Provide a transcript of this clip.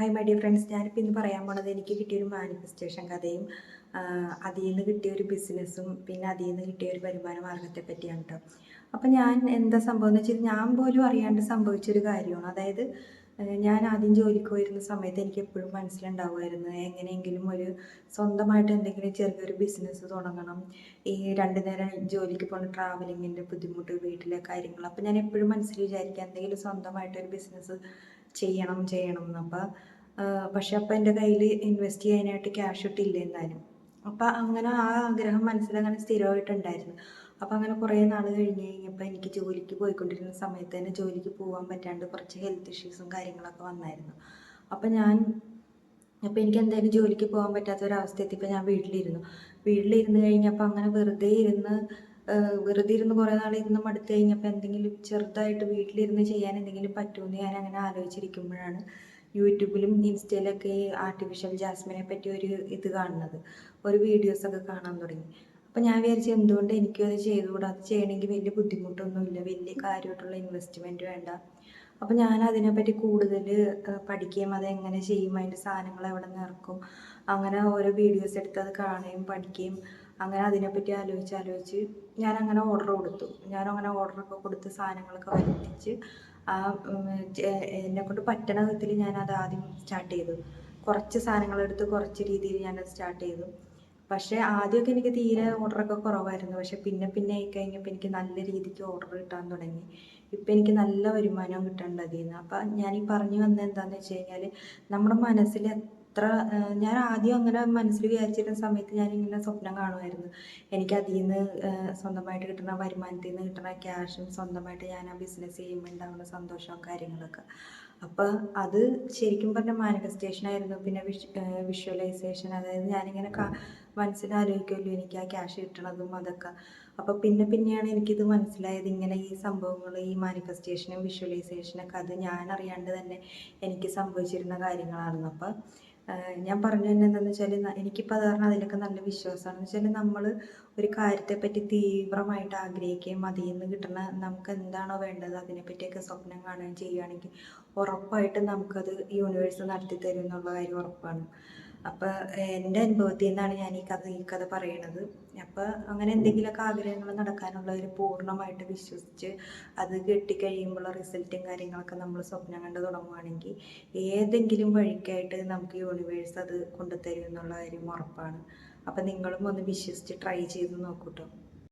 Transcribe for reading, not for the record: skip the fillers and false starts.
Hi my dear friends, ഞാനിപ്പോൾ ഇന്ന് പറയാൻ പോണത് എനിക്ക് കിട്ടിയൊരു മാനിഫെസ്റ്റേഷൻ കഥയും അതിൽ നിന്ന് കിട്ടിയൊരു ബിസിനസ്സും പിന്നെ അതിൽ നിന്ന് കിട്ടിയ ഒരു വരുമാന മാർഗത്തെ പറ്റിയാണ് കേട്ടോ. അപ്പം ഞാൻ എന്താ സംഭവം എന്ന് വെച്ചാൽ ഞാൻ പോലും അറിയാണ്ട് സംഭവിച്ചൊരു കാര്യമാണ്. അതായത് ഞാൻ ആദ്യം ജോലിക്ക് പോയിരുന്ന സമയത്ത് എനിക്ക് എപ്പോഴും മനസ്സിലുണ്ടാവുമായിരുന്നു എങ്ങനെയെങ്കിലും ഒരു സ്വന്തമായിട്ട് എന്തെങ്കിലും ചെറിയൊരു ബിസിനസ് തുടങ്ങണം. ഈ 2 നേരം ജോലിക്ക് പോകുന്ന ട്രാവലിങ്ങിൻ്റെ ബുദ്ധിമുട്ട്, വീട്ടിലെ കാര്യങ്ങൾ. അപ്പം ഞാൻ എപ്പോഴും മനസ്സിൽ വിചാരിക്കുക എന്തെങ്കിലും സ്വന്തമായിട്ടൊരു ബിസിനസ് ചെയ്യണം എന്ന്. പക്ഷെ അപ്പം എൻ്റെ കയ്യിൽ ഇൻവെസ്റ്റ് ചെയ്യാനായിട്ട് ക്യാഷ് ഇട്ടില്ല എന്നാലും. അപ്പം അങ്ങനെ ആ ആഗ്രഹം മനസ്സിലങ്ങനെ സ്ഥിരമായിട്ടുണ്ടായിരുന്നു. അപ്പം അങ്ങനെ കുറേ നാൾ കഴിഞ്ഞപ്പോൾ എനിക്ക് ജോലിക്ക് പോയിക്കൊണ്ടിരുന്ന സമയത്ത് തന്നെ ജോലിക്ക് പോകാൻ പറ്റാണ്ട് കുറച്ച് ഹെൽത്ത് ഇഷ്യൂസും കാര്യങ്ങളൊക്കെ വന്നായിരുന്നു. അപ്പം എനിക്ക് എന്തായാലും ജോലിക്ക് പോകാൻ പറ്റാത്തൊരവസ്ഥ എത്തിയപ്പോൾ ഞാൻ വീട്ടിലിരുന്ന് കഴിഞ്ഞപ്പോൾ അങ്ങനെ വെറുതെ ഇരുന്ന് കുറേ നാളിരുന്ന് മടുത്ത് കഴിഞ്ഞപ്പോൾ എന്തെങ്കിലും ചെറുതായിട്ട് വീട്ടിലിരുന്ന് ചെയ്യാൻ എന്തെങ്കിലും പറ്റുമെന്ന് ഞാൻ അങ്ങനെ ആലോചിച്ചിരിക്കുമ്പോഴാണ് യൂട്യൂബിലും ഇൻസ്റ്റയിലൊക്കെ ഈ ആർട്ടിഫിഷ്യൽ ജാസ്മിനെ പറ്റി ഒരു കാണുന്നത്, ഒരു വീഡിയോസൊക്കെ കാണാൻ തുടങ്ങി. അപ്പം ഞാൻ വിചാരിച്ചു എന്തുകൊണ്ട് എനിക്കും അത് ചെയ്തുകൂടാ, അത് ചെയ്യണമെങ്കിൽ വലിയ ബുദ്ധിമുട്ടൊന്നുമില്ല, വലിയ കാര്യമായിട്ടുള്ള ഇൻവെസ്റ്റ്മെൻറ്റ് വേണ്ട. അപ്പം ഞാൻ അതിനെപ്പറ്റി കൂടുതൽ പഠിക്കുകയും അതെങ്ങനെ ചെയ്യും, അതിൻ്റെ സാധനങ്ങൾ എവിടെ നിന്ന് ഇറക്കും, അങ്ങനെ ഓരോ വീഡിയോസ് എടുത്ത് അത് കാണുകയും പഠിക്കുകയും അങ്ങനെ അതിനെപ്പറ്റി ആലോചിച്ച് ഞാനങ്ങനെ ഓർഡറൊക്കെ കൊടുത്ത് സാധനങ്ങളൊക്കെ വരുത്തിച്ച് എന്നെക്കൊണ്ട് പറ്റണ വിധത്തിൽ ഞാനത് ആദ്യം സ്റ്റാർട്ട് ചെയ്തു. കുറച്ച് സാധനങ്ങളെടുത്ത് കുറച്ച് രീതിയിൽ ഞാനത് സ്റ്റാർട്ട് ചെയ്തു. പക്ഷേ ആദ്യമൊക്കെ എനിക്ക് തീരെ ഓർഡറൊക്കെ കുറവായിരുന്നു. പക്ഷെ പിന്നെ ആയി കഴിഞ്ഞപ്പോൾ എനിക്ക് നല്ല രീതിക്ക് ഓർഡർ കിട്ടാൻ തുടങ്ങി. ഇപ്പം എനിക്ക് നല്ല വരുമാനവും കിട്ടുന്നുണ്ട് അതിൽ നിന്ന്. അപ്പം ഞാനീ പറഞ്ഞു വന്നത് എന്താണെന്ന് വെച്ച് കഴിഞ്ഞാൽ നമ്മുടെ മനസ്സിൽ ഞാൻ ആദ്യം അങ്ങനെ മനസ്സിൽ വിചാരിച്ചിരുന്ന സമയത്ത് ഞാനിങ്ങനെ സ്വപ്നം കാണുമായിരുന്നു. എനിക്ക് അതിൽ നിന്ന് സ്വന്തമായിട്ട് കിട്ടുന്ന വരുമാനത്തിൽ നിന്ന് കിട്ടുന്ന ക്യാഷും സ്വന്തമായിട്ട് ഞാൻ ആ ബിസിനസ് ചെയ്യുമ്പോൾ ഉണ്ടാകുന്ന സന്തോഷവും കാര്യങ്ങളൊക്കെ. അപ്പോൾ അത് ശരിക്കും പറഞ്ഞാൽ മാനിഫെസ്റ്റേഷൻ ആയിരുന്നു. പിന്നെ വിഷ്വലൈസേഷൻ, അതായത് ഞാനിങ്ങനെ മനസ്സിലാലോചിക്കുമല്ലോ എനിക്ക് ആ ക്യാഷ് കിട്ടണതും അതൊക്കെ. അപ്പോൾ പിന്നെയാണ് എനിക്കിത് മനസ്സിലായത്, ഇങ്ങനെ ഈ സംഭവങ്ങൾ, ഈ മാനിഫെസ്റ്റേഷനും വിഷ്വലൈസേഷനൊക്കെ അത് ഞാൻ അറിയാണ്ട് തന്നെ എനിക്ക് സംഭവിച്ചിരുന്ന കാര്യങ്ങളാണെന്ന്. അപ്പം ഞാൻ പറഞ്ഞു തന്നെ എന്താണെന്ന് വെച്ചാൽ എനിക്കിപ്പോൾ അത് കാരണം അതിലൊക്കെ നല്ല വിശ്വാസമാണെന്ന് വെച്ചാൽ നമ്മൾ ഒരു കാര്യത്തെപ്പറ്റി തീവ്രമായിട്ട് ആഗ്രഹിക്കുകയും അതിൽ നിന്ന് കിട്ടുന്ന നമുക്ക് എന്താണോ വേണ്ടത് അതിനെപ്പറ്റിയൊക്കെ സ്വപ്നം കാണുകയും ചെയ്യുകയാണെങ്കിൽ ഉറപ്പായിട്ടും നമുക്കത് യൂണിവേഴ്സ് നടത്തി തരും എന്നുള്ള കാര്യം ഉറപ്പാണ്. അപ്പോൾ എൻ്റെ അനുഭവത്തിൽ നിന്നാണ് ഞാൻ ഈ കഥ പറയണത്. അപ്പോൾ അങ്ങനെ എന്തെങ്കിലുമൊക്കെ ആഗ്രഹങ്ങൾ നടക്കാനുള്ളവർ പൂർണ്ണമായിട്ട് വിശ്വസിച്ച് അത് കിട്ടിക്കഴിയുമ്പോൾ റിസൾട്ടും കാര്യങ്ങളൊക്കെ നമ്മൾ സ്വപ്നം കണ്ട് തുടങ്ങുകയാണെങ്കിൽ ഏതെങ്കിലും വഴിക്കായിട്ട് നമുക്ക് യൂണിവേഴ്സ് അത് കൊണ്ടുതരും എന്നുള്ള കാര്യം ഉറപ്പാണ്. അപ്പം നിങ്ങളും ഒന്ന് വിശ്വസിച്ച് ട്രൈ ചെയ്ത് നോക്കൂട്ടോ.